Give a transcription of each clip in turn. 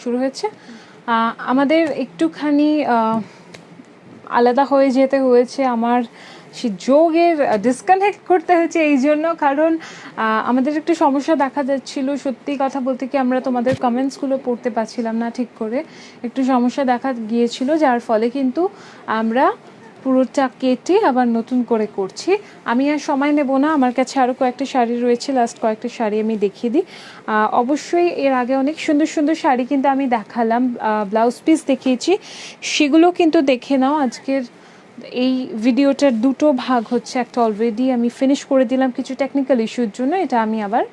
শুরু হয়েছে। আমাদের একটুখানি আলাদা হয়ে যেতে হয়েছে, আমার সে যোগের ডিসকানেক্ট করতে হয়েছে এই জন্য, কারণ আমাদের একটু সমস্যা দেখা যাচ্ছিল। সত্যি কথা বলতে কি আমরা তোমাদের কমেন্টসগুলো পড়তে পারছিলাম না ঠিক করে, একটু সমস্যা দেখা গিয়েছিল, যার ফলে কিন্তু আমরা পুরোটা কেটে আবার নতুন করে করছি। আমি আর সময় নেব না, আমার কাছে আরও কয়েকটা শাড়ি রয়েছে, লাস্ট কয়েকটা শাড়ি আমি দেখিয়ে দিই। অবশ্যই এর আগে অনেক সুন্দর সুন্দর শাড়ি কিন্তু আমি দেখালাম, ব্লাউজ পিস দেখিয়েছি, সেগুলো কিন্তু দেখে নাও। আজকের এই ভিডিওটার দুটো ভাগ হচ্ছে, একটা অলরেডি আমি ফিনিশ করে দিলাম কিছু টেকনিক্যাল ইস্যুর জন্য, এটা আমি আবার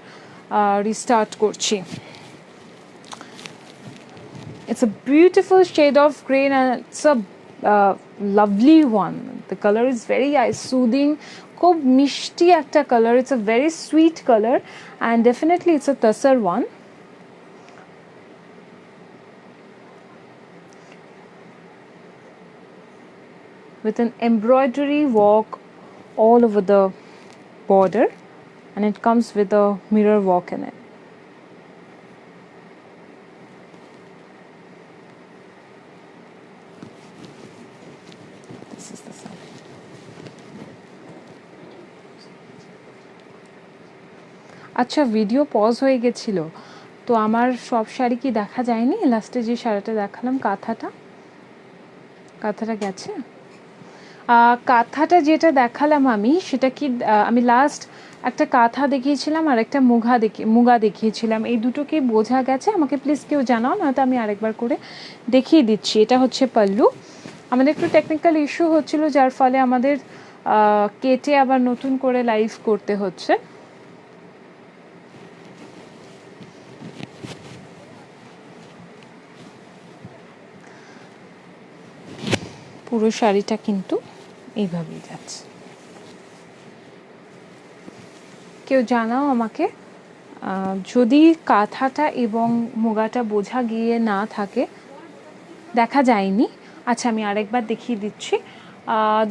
রিস্টার্ট করছি। It's a beautiful shade of green and it's a lovely one. The color is very soothing, খুব মিষ্টি একটা colour, it's a very sweet color and definitely it's a tussar one. With an embroidery work all over the border and it comes with a mirror work in it. This is the side. আচ্ছা, video pause হয়ে গেছিল তো আমার সব শাড়ি কি দেখা যায়নি? লাস্টে যে শাড়িটা দেখালাম কাঁথাটা গেছে। কাঁথাটা যেটা দেখালাম আমি, সেটা কি আমি লাস্ট একটা কাঁথা দেখিয়েছিলাম আর একটা মুগা দেখিয়েছিলাম, এই দুটো কি বোঝা গেছে? আমাকে প্লিজ কেউ জানাও, নয়তো আমি আরেকবার করে দেখিয়ে দিচ্ছি। এটা হচ্ছে পাল্লু। আমাদের একটু টেকনিক্যাল ইস্যু হচ্ছিল, যার ফলে আমাদের কেটে আবার নতুন করে লাইভ করতে হচ্ছে। পুরো শাড়িটা কিন্তু এইভাবেই যাচ্ছে। কেউ জানাও আমাকে যদি কাঁথাটা এবং মুগাটা বোঝা গিয়ে না থাকে, দেখা যায়নি। আচ্ছা, আমি আরেকবার দেখিয়ে দিচ্ছি।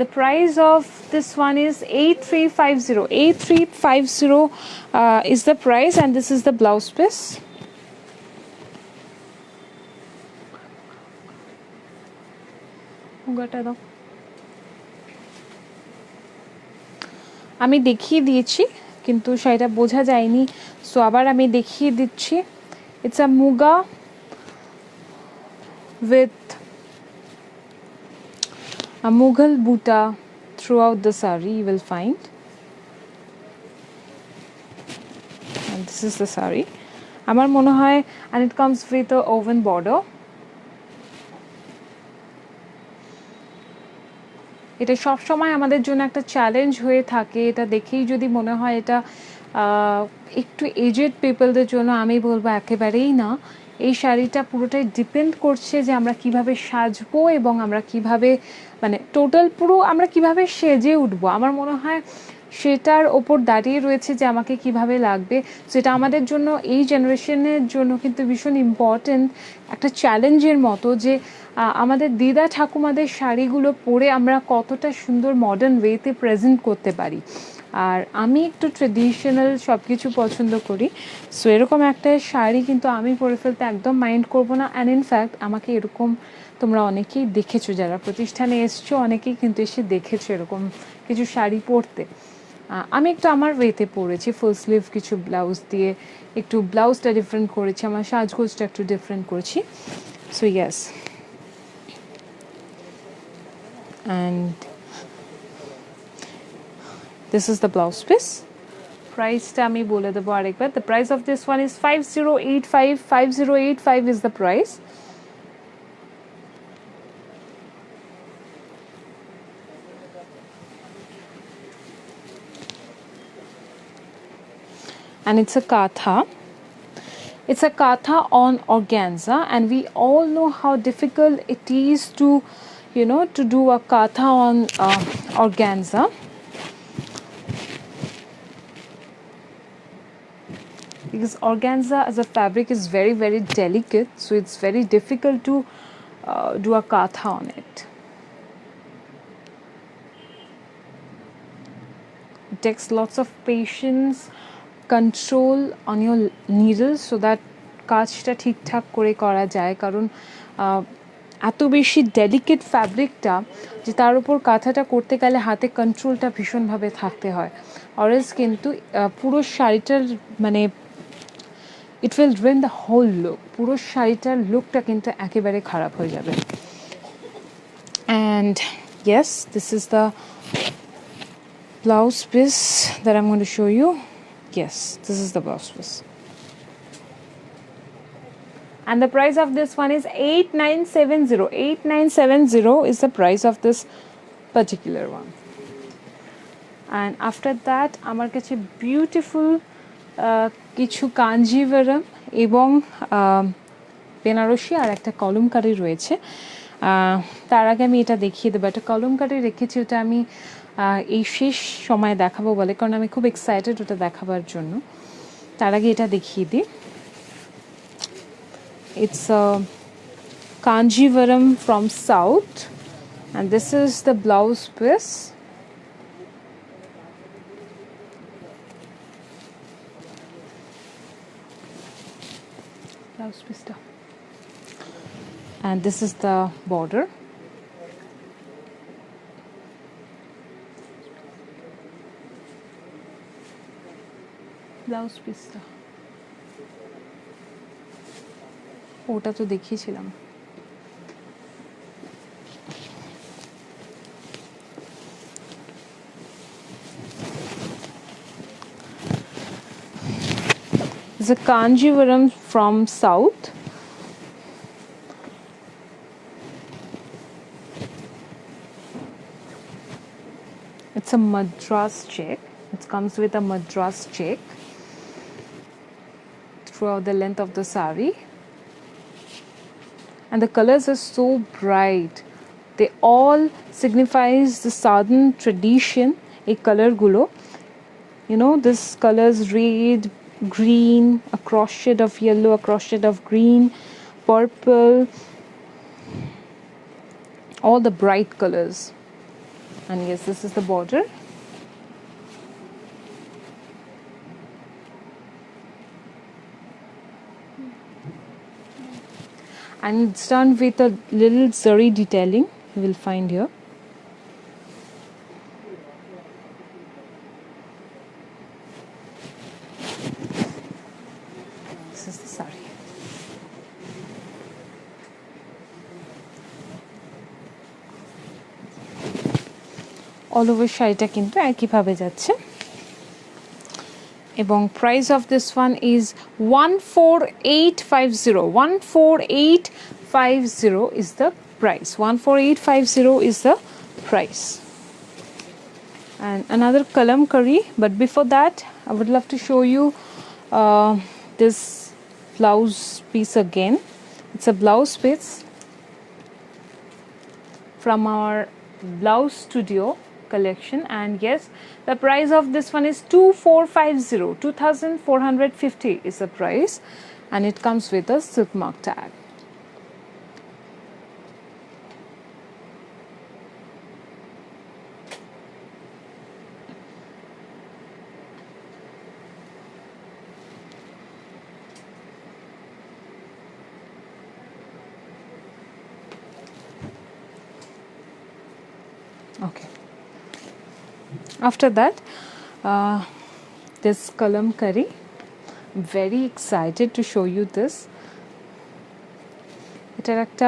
The price of this one is 8350. 8350 is the price and this is the blouse piece. মুগাটা দাও। আমি দেখিয়ে দিয়েছি কিন্তু সেটা বোঝা যায়নি, সো আবার আমি দেখিয়ে দিচ্ছি। It's a muga with a Mughal buta throughout the sari you will find, and this is the sari. আমার মনে হয় and it comes with a oven border. এটা সব সময় আমাদের জন্য একটা চ্যালেঞ্জ হয়ে থাকে, এটা দেখেই যদি মনে হয় এটা একটু এজেড পিপলদের জন্য, আমি বলবো একেবারেই না। এই শাড়িটা পুরোটাই ডিপেন্ড করছে যে আমরা কিভাবে সাজবো এবং আমরা কিভাবে, মানে টোটাল পুরো আমরা কিভাবে সেজে উঠবো। আমার মনে হয় সেটার ওপর দাঁড়িয়ে রয়েছে যে আমাকে কিভাবে লাগবে। সেটা আমাদের জন্য, এই জেনারেশনের জন্য কিন্তু ভীষণ ইম্পর্টেন্ট, একটা চ্যালেঞ্জের মতো, যে আমাদের দিদা ঠাকুমাদের শাড়িগুলো পরে আমরা কতটা সুন্দর মডার্ন ওয়েতে প্রেজেন্ট করতে পারি। আর আমি একটু ট্রেডিশনাল সব কিছু পছন্দ করি, সো এরকম একটা শাড়ি কিন্তু আমি পরে ফেলতে একদম মাইন্ড করবো না। অ্যান্ড ইনফ্যাক্ট আমাকে এরকম তোমরা অনেকেই দেখেছো, যারা প্রতিষ্ঠানে এসছো অনেকেই কিন্তু এসে দেখেছো এরকম কিছু শাড়ি পরতে। আমি একটু আমার ওয়েতে পরেছি, ফুল স্লিভ কিছু ব্লাউজ দিয়ে, একটু ব্লাউজটা ডিফারেন্ট করেছি, আমার সাজগোজটা একটু ডিফারেন্ট করেছি। So yes, and this is the blouse piece. Price-টা আমি বলে দেবো আরেকবার। The price of this one is 5085. 5085 is the price. And it's a katha. It's a katha on organza, and we all know how difficult it is to, you know, to do a katha on organza. Because organza as a fabric is very, very delicate, so it's very difficult to do a katha on it. It takes lots of patience, control on your needle so that কাজটা ঠিকঠাক করে করা যায়, কারণ এত বেশি delicate ফ্যাব্রিকটা যে তার উপর কাঁথাটা করতে গেলে হাতে কন্ট্রোলটা ভীষণভাবে থাকতে হয়, অরেজ কিন্তু পুরো শাড়িটার মানে it will ruin the whole look, পুরো শাড়িটার লুকটা কিন্তু একেবারে খারাপ হয়ে যাবে। And yes, this is the blouse piece that I'm going to show you. Yes, this is the blouse piece. And the price of this one is 8970. 8970 is the price of this particular one. And after that আমার কাছে beautiful কিছু কাঞ্জিভারাম এবং বেনারসি আর একটা কলমকারি রয়েছে। তার আগে আমি এটা দেখিয়ে দেবো, একটা কলমকারি রেখেছি, ওটা আমি এই শেষ সময় দেখাবো বলে, কারণ আমি খুব এক্সাইটেড ওটা দেখাবার জন্য। তার আগে এটা দেখিয়ে দিই। It's a Kanjivaram from South, and this is the blouse piece. Blouse piece, and this is the border. Blouse piece. ওটা তো দেখিয়েছিলাম। It's a Kanjivaram from South. It's a Madras check. It comes with a Madras check throughout the length of the sari. And the colors are so bright. They all signifies the southern tradition. A color gulo, you know, this colors red, green, a cross shade of yellow, a cross shade of green, purple, all the bright colors. And yes, this is the border. And it's done with a little zari detailing you will find here. This is the sari. All over শাড়িটা কিন্তু একই ভাবে যাচ্ছে, এবং price of this one is 14850. 14850 is the price. 14850 is the price. And another kalamkari, but before that I would love to show you this blouse piece again. It's a blouse piece from our Blouse Studio collection, and yes, the price of this one is 2450. 2450 is the price, and it comes with a silk mark tag. Okay, after that this kalamkari, very excited to show you this. এটার একটা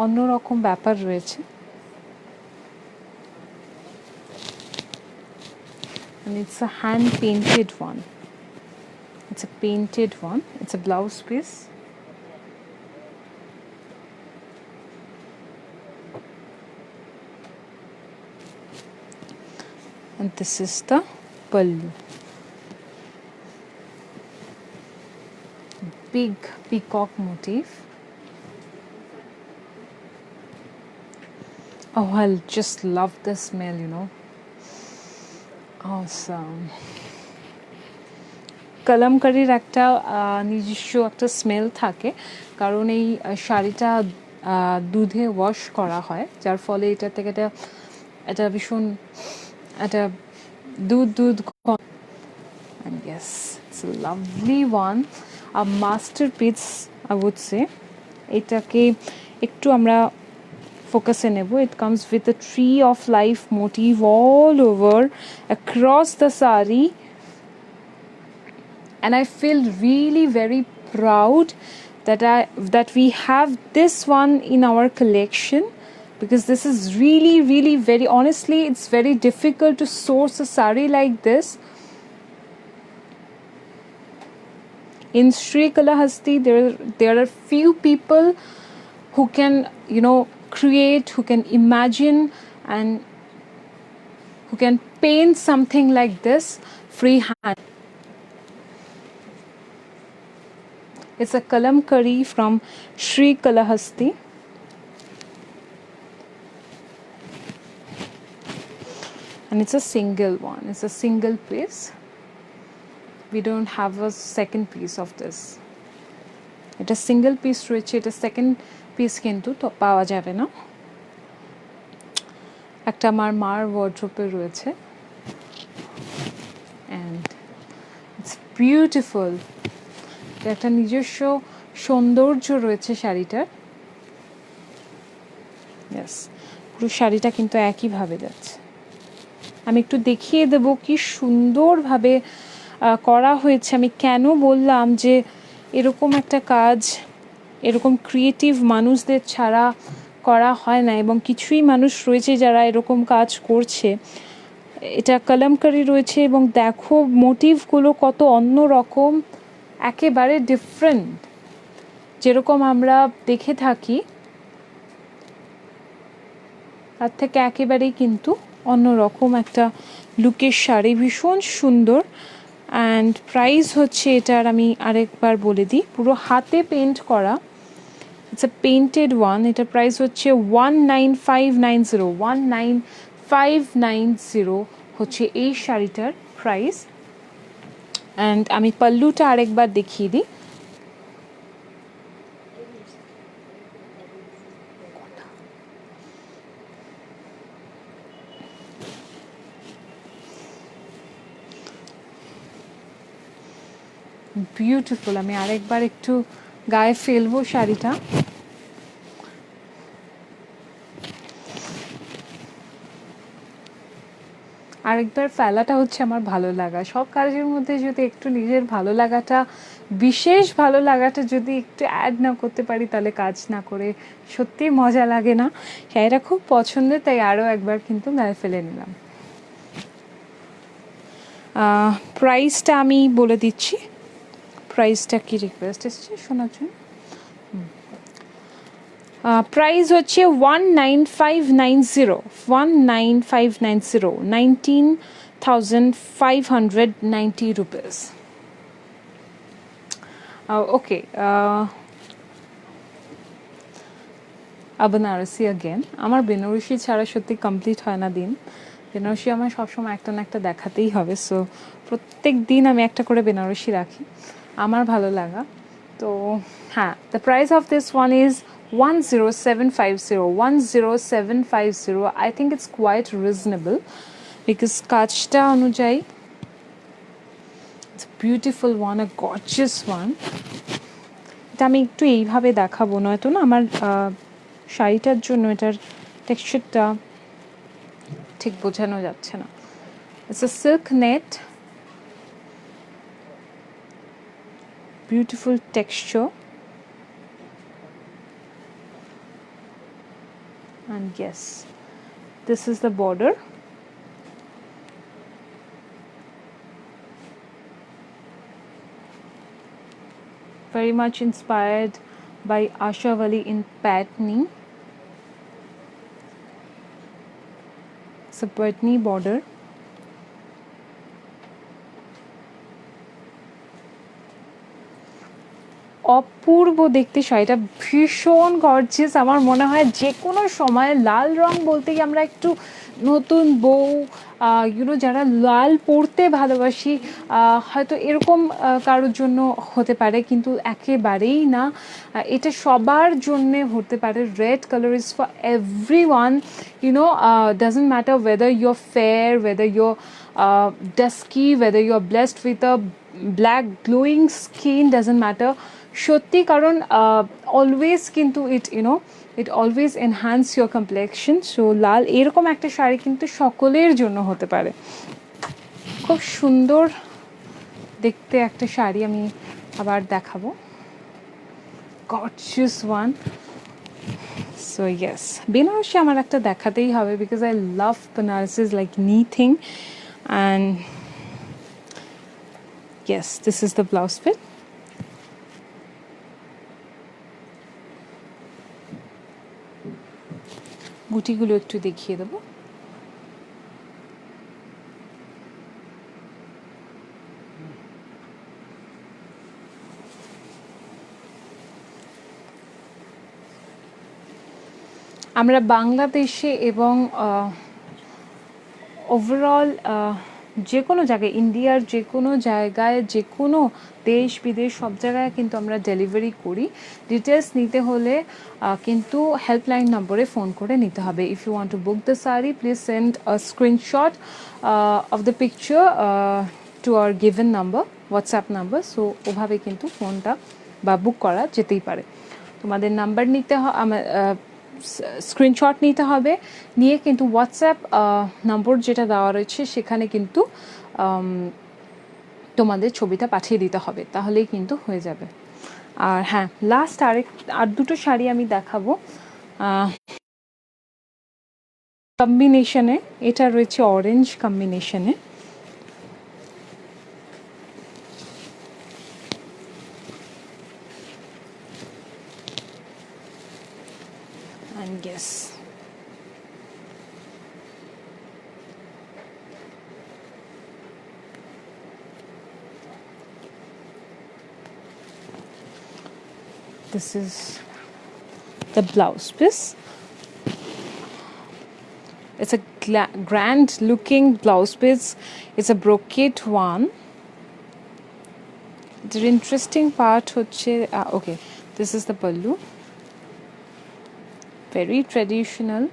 অন্যরকম ব্যাপার রয়েছে, and it's a hand painted one. It's a painted one. It's a blouse piece. And this is the pallu. Big peacock motif. Oh, I'll just love the smell, you know. Awesome. কালামকারির একটা নিজস্ব একটা smell থাকে, কারণ এই শাড়িটা দুধে wash করা হয়, যার ফলে এটা থেকে এটা ভীষণ একটা দুধ and yes, it's a lovely one. a masterpiece I would say. এটাকে একটু আমরা ফোকাসে নেব. It comes with a tree of life motif all over across the sari, and I feel really very proud that we have this one in our collection, because this is really very, honestly it's very difficult to source a sari like this. In Sri Kalahasti there are few people who can create, who can imagine, and who can paint something like this freehand. It's a kalamkari from Sri Kalahasti. And it's a single one. It's a single piece. We don't have a second piece of this. It's a single piece রয়েছে, এটা second piece কিন্তু তো পাওয়া যাবে না. একটা আমার মার ওয়ার্ড্রোপে রয়েছে, and it's beautiful. একটা নিজস্ব সৌন্দর্য রয়েছে শাড়িটার. Yes, পুরো শাড়িটা কিন্তু একইভাবে যাচ্ছে. আমি একটু দেখিয়ে দেব কি সুন্দরভাবে করা হয়েছে. আমি কেন বললাম যে এরকম একটা কাজ এরকম ক্রিয়েটিভ মানুষদের ছাড়া করা হয় না, এবং কিছুই মানুষ রয়েছে যারা এরকম কাজ করছে. এটা কলমকারি রয়েছে, এবং দেখো মোটিভগুলো কত অন্য রকম, একেবারে ডিফারেন্ট যেরকম আমরা দেখে থাকি তার থেকে একেবারেই কিন্তু অন্যরকম একটা লুকের শাড়ি, ভীষণ সুন্দর. অ্যান্ড প্রাইস হচ্ছে এটার, আমি আরেকবার বলে দিই, পুরো হাতে পেন্ট করা, ইটস আ পেন্টেড ওয়ান. এটার প্রাইস হচ্ছে 19590 19590 হচ্ছে এই শাড়িটার প্রাইস. অ্যান্ড আমি পাল্লুটা আরেকবার দেখিয়ে দিই. বিউটিফুল. আমি আরেকবার একটু গায়ে ফেলবো শাড়িটা. আরেকবার ফেলাটা হচ্ছে আমার ভালো লাগা. সব কাজের মধ্যে যদি একটু নিজের ভালো লাগাটা, বিশেষ ভালো লাগাটা যদি একটু অ্যাড না করতে পারি তাহলে কাজ না করে সত্যি মজা লাগে না. শাড়িটা খুব পছন্দের, তাই আরও একবার কিন্তু গায়ে ফেলে নিলাম. প্রাইসটা আমি বলে দিচ্ছি. প্রাইসটা কি রিকোয়েস্ট এসছে শোনার জন্য? প্রাইস হচ্ছে 19590 19,590 rupees. ওকে, বেনারসি অ্যাগেন. আমার বেনারসি ছাড়া সত্যি কমপ্লিট হয় না দিন. বেনারসি আমার সবসময় একটা না একটা দেখাতেই হবে, সো প্রত্যেক দিন আমি একটা করে বেনারসি রাখি, আমার ভালো লাগা. তো হ্যাঁ, the price of this one is 10750. I think it's quite reasonable because কাজটা অনুযায়ী it's a beautiful one, a gorgeous one. এটা আমি একটু এইভাবে দেখাবো, নয়তো না আমার শাড়িটার জন্য এটার টেক্সচারটা ঠিক বোঝানো যাচ্ছে না. It's a silk net, beautiful texture. And yes, this is the border. Very much inspired by Asha Wali in Patni. It's a Patni border. অপূর্ব দেখতে শাড়িটা, ভীষণ গর্জিয়াস. আমার মনে হয় যে কোনো সময় লাল রং বলতে গিয়ে আমরা একটু নতুন বউ যারা লাল পরতে ভালোবাসি, হয়তো এরকম কারোর জন্য হতে পারে, কিন্তু একেবারেই না, এটা সবার জন্যে হতে পারে. Red colour is for everyone, doesn't matter whether you're fair, whether you're dusky, whether you're blessed with a black glowing skin doesn't matter সত্যি, কারণ অলওয়েজ কিন্তু it always enhance your complexion. So লাল এরকম একটা শাড়ি কিন্তু সকলের জন্য হতে পারে। খুব সুন্দর দেখতে একটা শাড়ি আমি আবার দেখাবো, gorgeous one. So yes, Benarasi আমার একটা দেখাতেই হবে because I love Benarasis like anything. And yes, this is the blouse piece. গুটিগুলো একটু দেখিয়ে দেবো। আমরা বাংলাদেশে এবং ওভারঅল যে কোনো জায়গায়, ইন্ডিয়ার যে কোনো জায়গায়, যে কোনো দেশ বিদেশ সব জায়গায় কিন্তু আমরা ডেলিভারি করি। ডিটেলস নিতে হলে কিন্তু হেল্পলাইন নম্বরে ফোন করে নিতে হবে। If you want to book the sari, please send a screenshot of the picture to our given number, WhatsApp number. So ওভাবে কিন্তু ফোনটা বা বুক করা যেতেই পারে। তোমাদের নাম্বার নিতে আমার স্ক্রিনশট নিতে হবে, নিয়ে কিন্তু হোয়াটসঅ্যাপ নম্বর যেটা দেওয়া রয়েছে সেখানে কিন্তু তোমাদের ছবিটা পাঠিয়ে দিতে হবে, তাহলেই কিন্তু হয়ে যাবে। আর হ্যাঁ, লাস্ট আর দুটো শাড়ি আমি দেখাবো কম্বিনেশনে। এটা রয়েছে অরেঞ্জ কম্বিনেশনে, and yes, this is the blouse piece. It's a grand looking blouse piece. It's a brocade one. The interesting part হচ্ছে okay, this is the pallu, very traditional,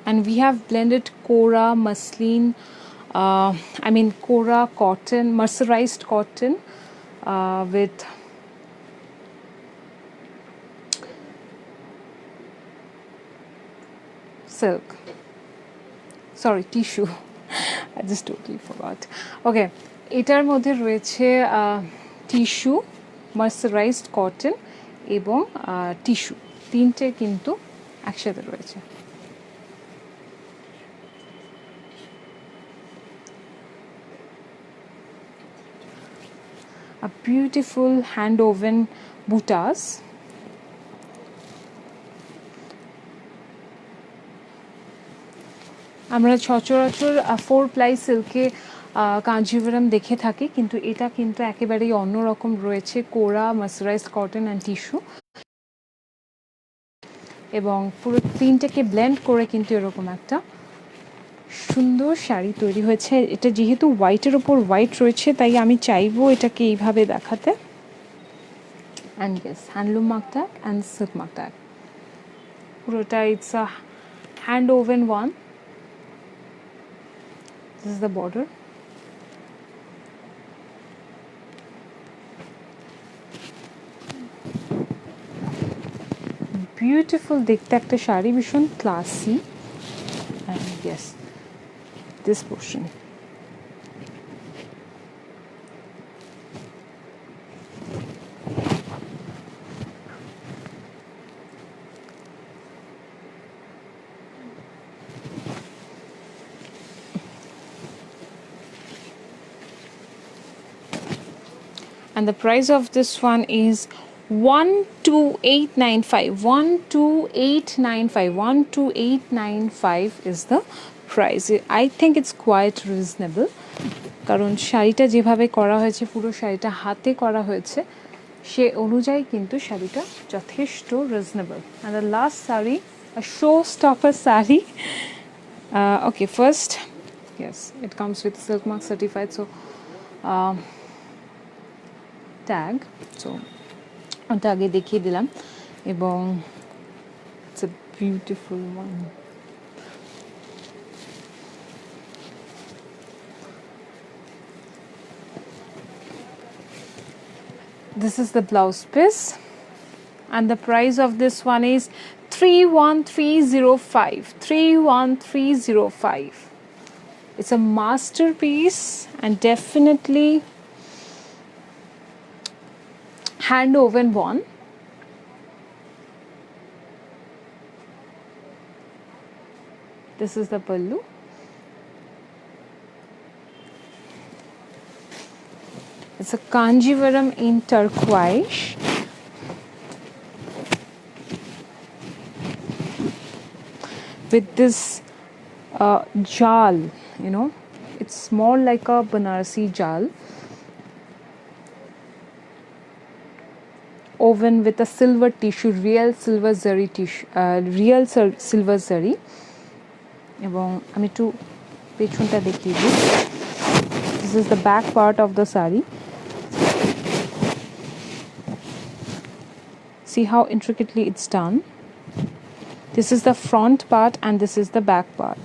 and we have blended Kora muslin, Kora cotton, mercerized cotton with silk, sorry, tissue. I just totally forgot. Okay, এটার মধ্যে রয়েছে tissue, mercerised cotton এবং tissue, তিনটে কিন্তু একসাথে রয়েছে। A beautiful hand woven butas. আমরা সচরাচর 4 প্লাই সিল্কে কাঞ্জিভরম দেখে থাকি, কিন্তু এটা কিন্তু একেবারেই অন্যরকম রয়েছে। কোরা, মার্সারাইজড কটন অ্যান্ড টিস্যু, এবং পুরো তিনটাকে ব্লেন্ড করে কিন্তু এরকম একটা সুন্দর শাড়ি তৈরি হয়েছে। এটা যেহেতু হোয়াইটের ওপর হোয়াইট রয়েছে, তাই আমি চাইবো এটাকে এইভাবে দেখাতে। অ্যান্ড ইয়েস, হ্যান্ডলুম মাকটাক অ্যান্ড সিল্ক মাকটাক, পুরোটা it's a hand woven one. This is the border. Beautiful দেখতে একটা শাড়ি, ভীষণ classy. And yes, this portion. And the price of this one is 12895. 12895. 12895 is the price. I think it's quite reasonable, কারণ শাড়িটা যেভাবে করা হয়েছে, পুরো শাড়িটা হাতে করা হয়েছে, সে অনুযায়ী কিন্তু শাড়িটা যথেষ্ট reasonable. And the last sari, a showstopper sari. Okay, first, yes, it comes with Silk Mark certified, so tag, so ওটা আগে দেখিয়ে দিলাম। এবং it's a beautiful one. This is the blouse piece, and the price of this one is 31305. 31305. It's a masterpiece and definitely hand woven one. This is the pallu. It's a Kanjivaram in turquoise. With this jal, you know, it's more like a Banarasi jal. Woven with a silver tissue, real silver zari tissue, silver zari. এবং আমি একটু পেছনটা দেখিয়ে দিই। This is the back part of the sari. See how intricately it's done. This is the front part and this is the back part.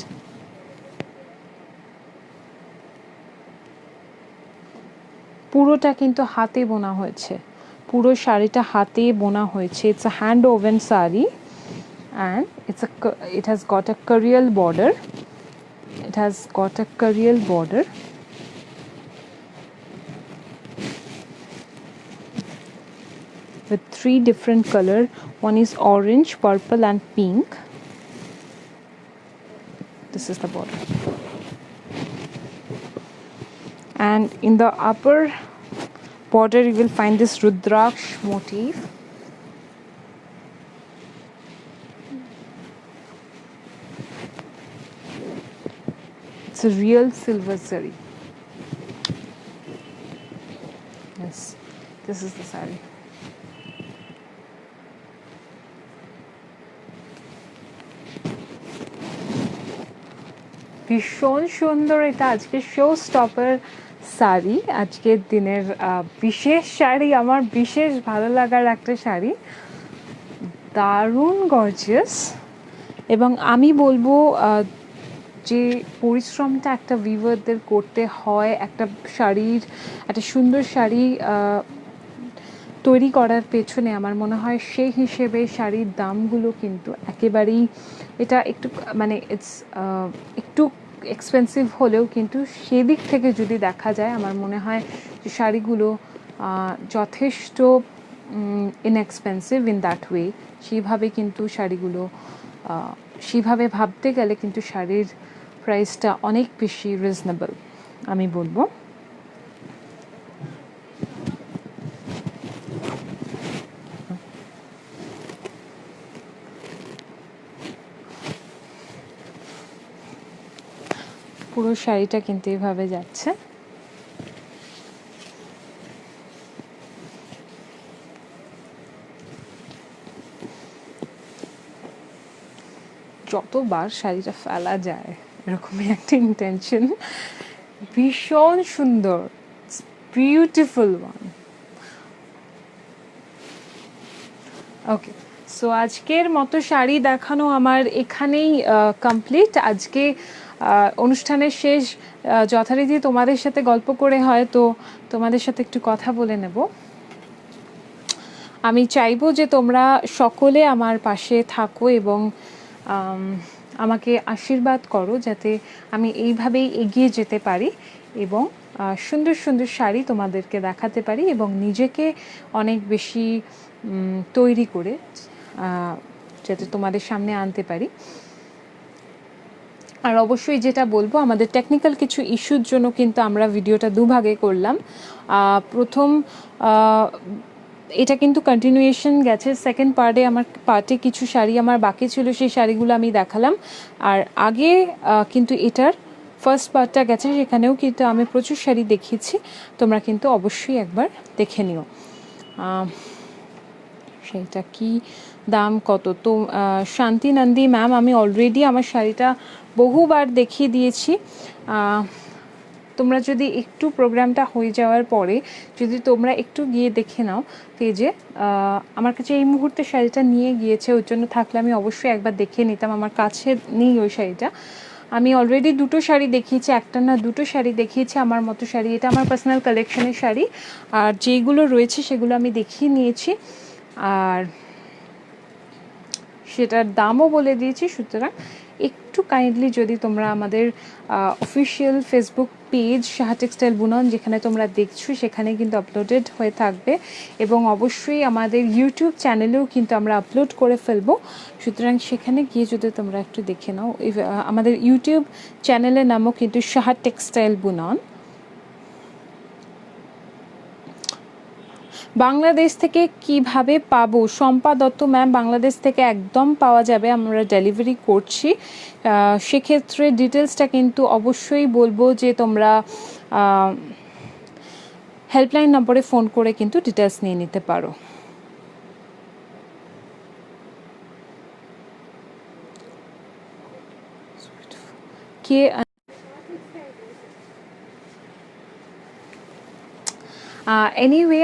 পুরোটা কিন্তু হাতে বোনা হয়েছে, পুরো শাড়িটা হাতে বোনা হয়েছে। It's a hand woven sari and it has got a Karial border. It has got a Karial border. With 3 different color. One is orange, purple and pink. This is the border. And in the upper border you will find this Rudraksh motif. It's a real silver zari. Yes, this is the sari. ভীষণ সুন্দর, এটা আজকে show stopper sari, আজকের দিনের বিশেষ শাড়ি, আমার বিশেষ ভালো লাগার একটা শাড়ি, দারুণ গর্জিয়াস। এবং আমি বলবো যে পরিশ্রমটা একটা ভিউয়ারদের করতে হয় একটা শাড়ির, একটা সুন্দর শাড়ি তৈরি করার পেছনে, আমার মনে হয় সেই হিসেবে শাড়ির দামগুলো কিন্তু একেবারেই, এটা একটু মানে ইটস একটু এক্সপেন্সিভ হলেও কিন্তু সেদিক থেকে যদি দেখা যায় আমার মনে হয় যে শাড়িগুলো যথেষ্ট ইনএক্সপেন্সিভ ইন দ্যাট ওয়ে। সেইভাবে কিন্তু শাড়িগুলো সেইভাবে ভাবতে গেলে কিন্তু শাড়ির প্রাইসটা অনেক বেশি রিজনেবল আমি বলবো। পুরো শাড়িটা কিন্তু এইভাবে যাচ্ছে। যতবার শাড়িটা ফেলা যায় এরকমই একটা ইন্টেনশন। ভীষণ সুন্দর, বিউটিফুল ওয়ান। ওকে, সো আজকের মতো শাড়ি দেখানো আমার এখানেই কমপ্লিট। আজকে অনুষ্ঠানের শেষ, যথারীতি তোমাদের সাথে গল্প করে হয়তো তোমাদের সাথে একটু কথা বলে নেব। আমি চাইবো যে তোমরা সকলে আমার পাশে থাকো এবং আমাকে আশীর্বাদ করো যাতে আমি এইভাবেই এগিয়ে যেতে পারি এবং সুন্দর সুন্দর শাড়ি তোমাদেরকে দেখাতে পারি এবং নিজেকে অনেক বেশি তৈরি করে যাতে তোমাদের সামনে আনতে পারি। আর অবশ্যই যেটা বলবো, আমাদের টেকনিক্যাল কিছু ইস্যুর জন্য কিন্তু আমরা ভিডিওটা দুভাগে করলাম। প্রথম এটা কিন্তু কন্টিনিউয়েশন গেছে, সেকেন্ড পার্টে কিছু শাড়ি আমার বাকি ছিল, সেই শাড়িগুলো আমি দেখালাম। আর আগে কিন্তু এটার ফার্স্ট পার্টটা গেছে, সেখানেও কিন্তু আমি প্রচুর শাড়ি দেখিয়েছি, তোমরা কিন্তু অবশ্যই একবার দেখে নিও। সেইটা কি দাম কত তো শান্তি নন্দী ম্যাম, আমি অলরেডি আমার শাড়িটা বহুবার দেখিয়ে দিয়েছি। তোমরা যদি একটু প্রোগ্রামটা হয়ে যাওয়ার পরে যদি তোমরা একটু গিয়ে দেখে নাও পেজে, আমার কাছে এই মুহূর্তে শাড়িটা নিয়ে গিয়েছে, ওর জন্য থাকলে আমি অবশ্যই একবার দেখে নিতাম, আমার কাছে নেই ওই শাড়িটা। আমি অলরেডি দুটো শাড়ি দেখিয়েছি, একটা না দুটো শাড়ি দেখিয়েছি আমার মতো শাড়ি। এটা আমার পার্সোনাল কালেকশনের শাড়ি, আর যেইগুলো রয়েছে সেগুলো আমি দেখিয়ে নিয়েছি, আর সেটার দামও বলে দিয়েছি। সুতরাং একটু কাইন্ডলি যদি তোমরা আমাদের official Facebook page Saha textile বুনন, যেখানে তোমরা দেখছো সেখানে কিন্তু আপলোডেড হয়ে থাকবে, এবং অবশ্যই আমাদের ইউটিউব চ্যানেলেও কিন্তু আমরা আপলোড করে ফেলবো। সুতরাং সেখানে গিয়ে যদি তোমরা একটু দেখে নাও, আমাদের ইউটিউব চ্যানেলের নামও কিন্তু সাহা টেক্সটাইল বুনন। বাংলাদেশ থেকে কিভাবে পাবো? শম্পা দত্ত ম্যাম, বাংলাদেশ থেকে একদম পাওয়া যাবে, আমরা ডেলিভারি করছি। সেক্ষেত্রে ডিটেলসটা কিন্তু অবশ্যই বলবো যে তোমরা হেল্পলাইন নম্বরে ফোন করে কিন্তু ডিটেলস নিয়ে নিতে পারো। কে এনিওয়ে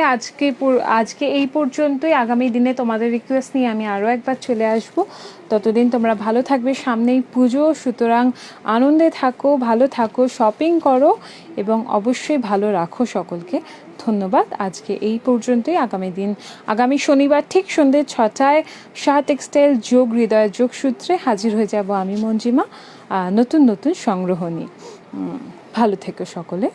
আজকে এই পর্যন্তই। আগামী দিনে তোমাদের রিকোয়েস্ট নিয়ে আমি আরও একবার চলে আসব। ততদিন তোমরা ভালো থাকবে, সামনেই পুজো, সুতরাং আনন্দে থাকো, ভালো থাকো, শপিং করো এবং অবশ্যই ভালো রাখো সকলকে। ধন্যবাদ। আজকে এই পর্যন্তই। আগামী শনিবার ঠিক সন্ধ্যে 6টায় সাহা টেক্সটাইল যোগ হৃদয় যোগসূত্রে হাজির হয়ে যাব আমি মঞ্জিমা নতুন নতুন সংগ্রহ নিয়ে। ভালো থেকো সকলে।